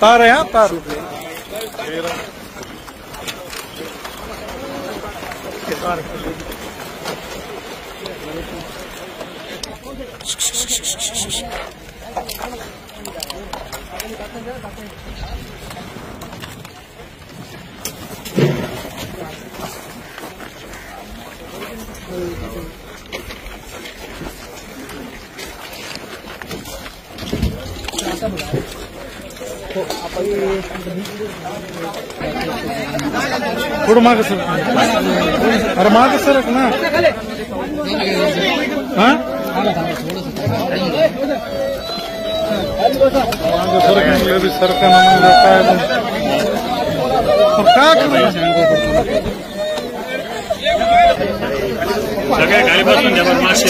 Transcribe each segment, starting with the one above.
तार है तार थोडं माग सर अरे माग सरक ना हा माग सरक काय सगळ्या गाडीपासून जबर मासे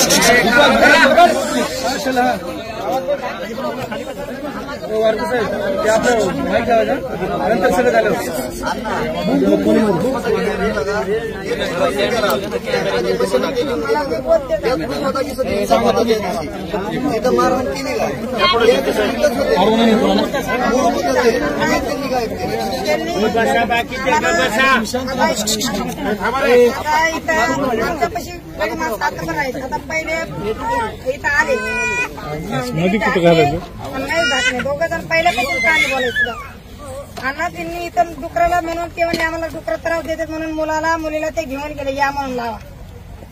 नंतर सगळं झालं मारहाण केली आता पहिले इथं आले नदी कुठं घालायचं नाही घातले दोघं जण पहिल्यापासून काय बोलायचं अण्णा त्यांनी इथं डुकराला म्हणून ते म्हणजे आम्हाला डुकर त्रास देतात म्हणून मुलीला ते घेऊन गेले या म्हणून लावा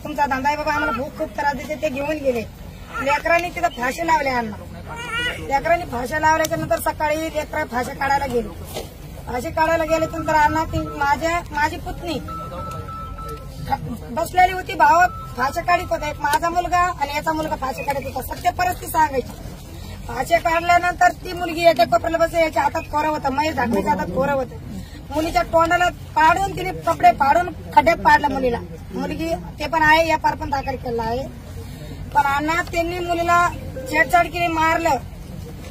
तुमचा धंदा आहे बाबा आम्हाला खूप त्रास देते ते घेऊन गेले लेकरांनी तिथं फाशी लावले अण्णा लेकरांनी फाशी लावल्याच्या नंतर सकाळी लेकरा फाशी काढायला गेले फाशी काढायला गेले नंतर अण्णा ती माझी पुतणी बसलेली होती भाव फाशी काढीत होता एक माझा मुलगा आणि याचा मुलगा फाशी काढत होता सत्य परिस्थिती सांगायची फाशी काढल्यानंतर ती मुलगी याच्या कपड्याला बस याच्या हातात कोरं होतं महेश धाकणीच्या हातात कोरं होतं मुलीच्या तोंडाला पाडून तिने कपडे पाडून खड्ड्यात पाडलं मुलीला मुलगी ते पण आहे या पार पण दाखल केला आहे पण अण्णा त्यांनी मुलीला छेडछाड केली मारलं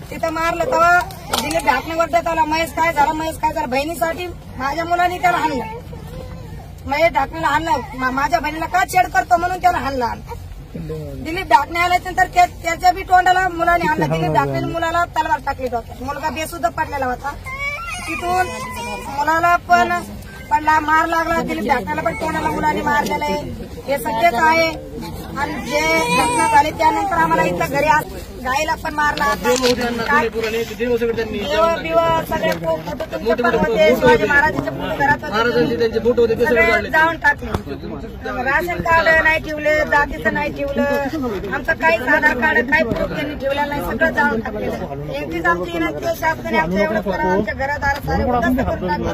तिथं मारलं तेव्हा दिलीप ढाकणीवर देत आला महेश काय झालं बहिणीसाठी माझ्या मुलांनी त्याला हाणलं महेश ढाकणीला हाणलं माझ्या बहिणीला का छेड करतो म्हणून त्याला हाणला दिलीप ढाकणे आल्यानंतर त्याच्या बी तोंडाला मुलाने हाणलं दिलीप ढाकणे मुलाला तलवार टाकली डोक्यात मुलगा बेसुद्धा पडलेला होता तिथून मुलाला पण पडला मार लागला दिलीप ढाकण्याला पण तोंडाला मुलाने मारलेलं आहे हे सगळेच आहे आणि जे घटना झाली त्यानंतर आम्हाला इथं घरी गायला पण मारला देव सगळे शिवाजी महाराजांचे फोटो घरात जाऊन टाकले राशन कार्ड नाही ठेवले जातीचं नाही ठेवलं आमचं काहीच आधार कार्ड काही प्रूफ त्यांनी ठेवलेलं नाही सगळं जाऊन टाकलेलं एकटीच आमची विनंती आहे शासनाने आमचं एवढं करा आमच्या घरादार सारे उद्ध्वस्त करून टाकले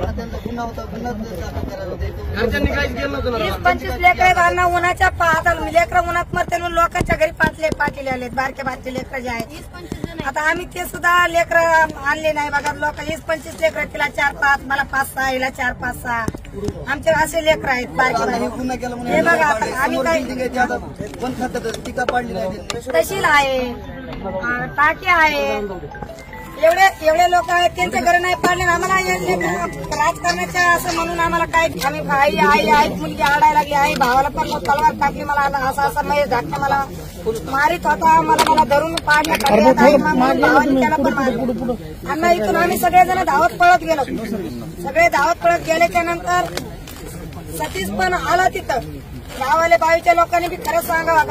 20-25 लेकरं उन्हाच्या पाहतात लेकरं उन्हात मरते लोकांच्या घरी पाठलेले आलेत बारके बारके लेकरं जे आहेत आता आम्ही ते सुद्धा लेकरं आणले नाही बघा लोक 20-25 लेकरं तिला 4-5 मला 5-6 हिला 4-5-6 आमचे असे लेकरं आहेत बारके हे बघा आम्ही काही तहसील आहे टाकी आहे एवढे लोक आहेत त्यांचे घर नाही पाडले आम्हाला राजकारणाच्या असं म्हणून आम्हाला काय आम्ही आई मुलगी आडायला लागली आई भावाला पण तलवार टाकली मला असं महेश धाकणे मला मारित होता मला धरून पाडण्यात भावानी त्याला पण मारलं अण्णा इथून आम्ही सगळेजण धावत पळत गेलो सगळे धावत पळत गेल्याच्या नंतर सतीश पण आला तिथं गावाले बावीच्या लोकांनी बी खरंच सांगावं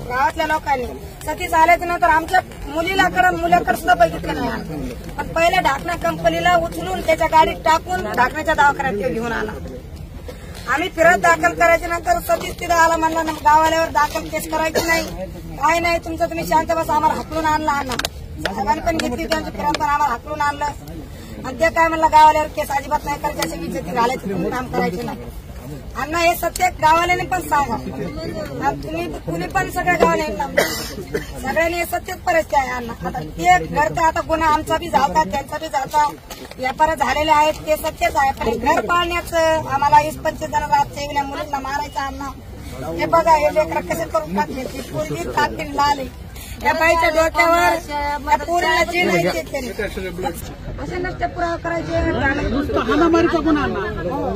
गावातल्या लोकांनी सतीश आल्याच्या नंतर आमच्या मुलाकडे सुद्धा बघितलं नाही पण पहिल्या ढाकणा कंपनीला उचलून त्याच्या गाडीत टाकून ढाकण्याच्या दवाखान्यात घेऊन आला आम्ही फिरत दाखल करायच्या नंतर सतीश तिथं आला म्हणला गावाल्यावर दाखल केस करायची नाही काय नाही तुमचं तुम्ही शांत बस आम्हाला हाकलून आणला अण्णा साहेबांनी पण घेतली त्यांच्या फिरत पण आम्हाला हाकलून आणलं आणि ते काय म्हणलं गावाल्यावर केस अजिबात नाही करायची अशी विज्जती घालायची तुम्ही काम करायचे नाही अण्णा हे सत्य गावाल्याने पण सांगा तुम्ही पण सगळ्या गावाला सगळ्यांनी हे सत्यच परिस्थिती आहे अण्णा आता ते घरचं आता गुन्हा आमचा बी झालता त्यांचा बी झालता व्यापार झालेले आहेत ते सत्यच आहे पण घर पाळण्याचं आम्हाला 20-25 जण रात येऊन मुलींना मारायचं अण्णा हे बघा हे लेकरं कसे करून टाकले ती पोरगी टाकतील लाल त्या बाईच्या डोक्यावर त्या पोरीला जे नाही ते केले. असे नष्ट पुरावा करायचे. नुसतं हाणामारीचा गुन्हा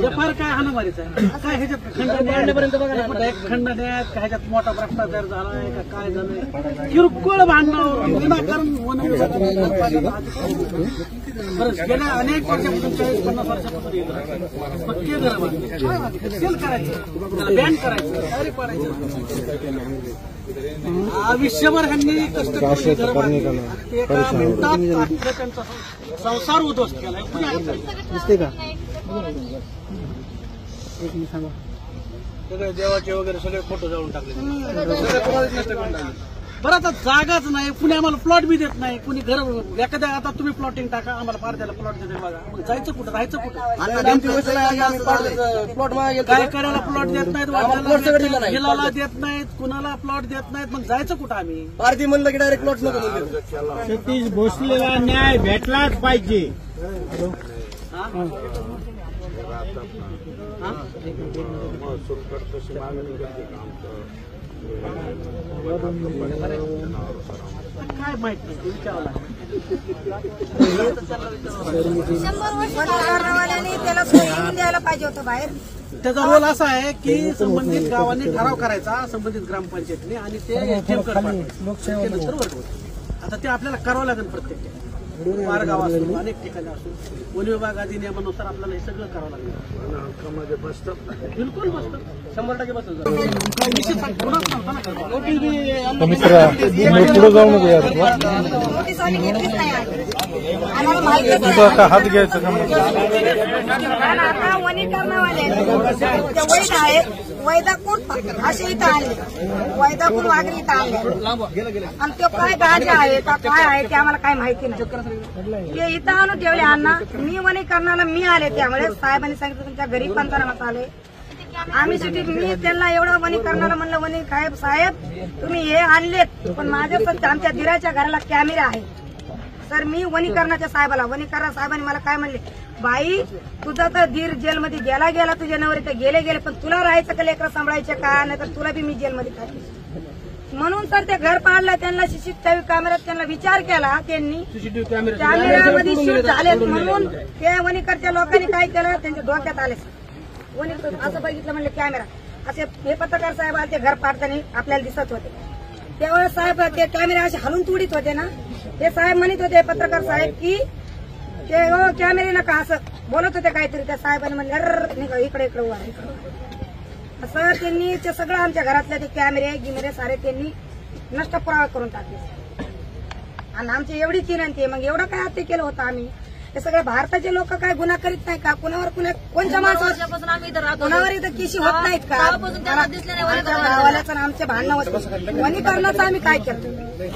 एफआयआर काय हाणामारीचा काय ह्याच्यात खंडण्यापर्यंत बघा एक खंडण्यात काय ह्याच्यात मोठा भ्रष्टाचार झालाय का काय झालंय किरकोळ भांडण विनाकारण गेल्या अनेक वर्षापासून 40-50 वर्षापासून पक्के घरं बांधले सेल करायचं बॅन करायचं तयारी पाडायचं आयुष्यभर ह्यांनी कष्ट करून घरं बांधली. एका मिनिटात त्यांचा संसार उद्ध्वस्त केलाय. दिसते का एक मी सांगा सगळे देवाचे वगैरे सगळे फोटो जाळून टाकले सगळे कोणालाच नष्ट करून टाकले. बरं आता जागाच नाही कुणी आम्हाला प्लॉट बी देत नाही कुणी घर एखाद्या आता तुम्ही प्लॉटिंग टाका आम्हाला फार त्याला प्लॉट देते बघा मग जायचं कुठं राहायचं कुठं काय करायला प्लॉट देत नाहीत हिलाला देत नाहीत कुणाला प्लॉट देत नाहीत मग जायचं कुठं आम्ही पारधी म्हणलं की डायरेक्ट प्लॉट नको. सतीश भोसलेला न्याय भेटलाच पाहिजे. काय माहित नाही विचारायला त्याला सोडून द्यायला पाहिजे होतं बाहेर. त्याचा रोल असा आहे की संबंधित गावांनी ठराव करायचा संबंधित ग्रामपंचायतीने आणि ते नंतर वर्ग आता ते आपल्याला करावं लागेल प्रत्येक ठिकाणी पार गाव असो अनेक ठिकाणी असो वन विभाग आधी नियमानुसार आपल्याला हे सगळं करावं लागेल. बिलकुल बसतं 100% बसतं. पुढे जाऊ नको यार नोटीस आम्ही घेतलीच नाही. आम्हाला माहितीच नाही. हात घ्यायचं का कारण आता वनीकरणवाले जे वैध आहेत वैदापूर असे इथं आले वैदापूर वाघरी इथं आले आणि तो काय गाजा आहे का काय आहे ते आम्हाला काय माहिती नाही. ते इथं आणून ठेवले अण्णा मी वनीकरणाला मी आले त्यामुळे साहेबांनी सांगितलं तुमच्या घरी पंचनामा आले आम्ही सिटी मी त्यांना एवढं वनीकरणाला म्हणलं वनी साहेब तुम्ही हे आणलेत पण माझ्या आमच्या दिराच्या घराला कॅमेरा आहे सर मी वनीकरणाच्या साहेबाला वनीकरण साहेबांनी मला काय म्हणले बाई तुझा तर धीर जेलमध्ये गेला तुझ्या नवरे तर गेले पण तुला राहायचं का लेकरं सांभाळायचे का नाही तर तुला बी मी जेलमध्ये टाकते म्हणून तर ते घर पाडलं त्यांना सीसीटीव्ही कॅमेऱ्यात त्यांना विचार केला त्यांनी कॅमेऱ्यामध्ये शूट झाले म्हणून ते वनीकरच्या लोकांनी काय केलं त्यांच्या डोक्यात आले वनीकर असं बघितलं म्हणलं कॅमेरा असे हे पत्रकार साहेब आले ते घर पाडताना आपल्याला दिसत होते तेव्हा साहेब ते कॅमेरा असे हलून तुडीत होते ना ते साहेब म्हणत होते पत्रकार साहेब की ते कॅमेरे नका असं बोलत होते काहीतरी त्या साहेबांनी म्हणले इकडे उभा असं त्यांनी ते सगळं आमच्या घरातले ते कॅमेरे गिमेरे सारे त्यांनी नष्ट पुरावा करून टाकले आणि आमची एवढीच विनंती आहे मग एवढं काय हत्या केलं होतं आम्ही हे सगळे भारताचे लोक काय गुन्हा करीत नाही का कुणावर कोणत्या माणसावर कुणावर इथं किशी होत नाहीत का गावाल्याचं आमचे भांडणं होते वनीकरणाचं आम्ही काय केलं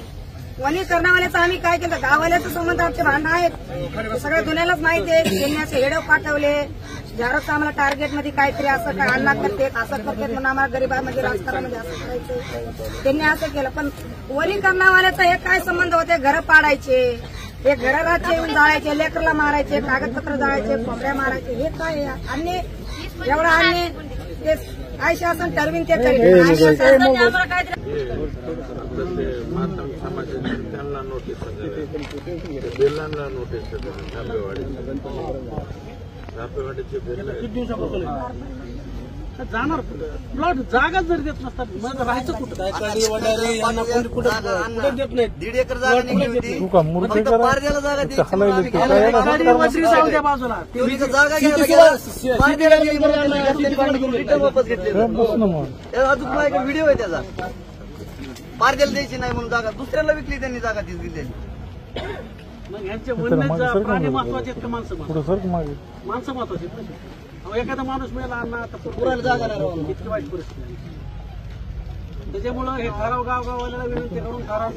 वनीकरणावाल्याचं आम्ही काय केलं गावाल्याचं संबंध आमचे भांडणं आहेत सगळ्या दुनियालाच माहिती आहे त्यांनी असे हेडव पाठवले ज्यावेळेस आम्हाला टार्गेटमध्ये काहीतरी असं काय अण्णा करतात असं करतात म्हणून आम्हाला गरीबामध्ये राजकारणामध्ये असं करायचं त्यांनी असं केलं पण वनीकरणावाल्याचा हे काय संबंध होते घरं पाडायचे हे घराचे येऊन जाळायचे लेकरला मारायचे कागदपत्र जाळायचे खोबऱ्या मारायचे हे काय अन्य एवढा अन्य ते काय शासन ठरवीन ते जाणार प्लॉट जागा जर देत नसतात मग राहायचं कुठं कुठे देत नाही 1.5 एकर जागा बाजूला अजून व्हिडिओ आहे त्याचा पारदेला द्यायची नाही म्हणून जागा दुसऱ्याला विकली त्यांनी जागा ती दिलेली मग यांचे वन्य प्राणी महत्वाचे आहेत का माणसं महत्वाचे एखादा माणूस मिळाला अण्णा आता पुरायला जागा नाही इतकी वाईट परिस्थिती त्याच्यामुळं हे ठराव गावगावाला विनंती करून ठराव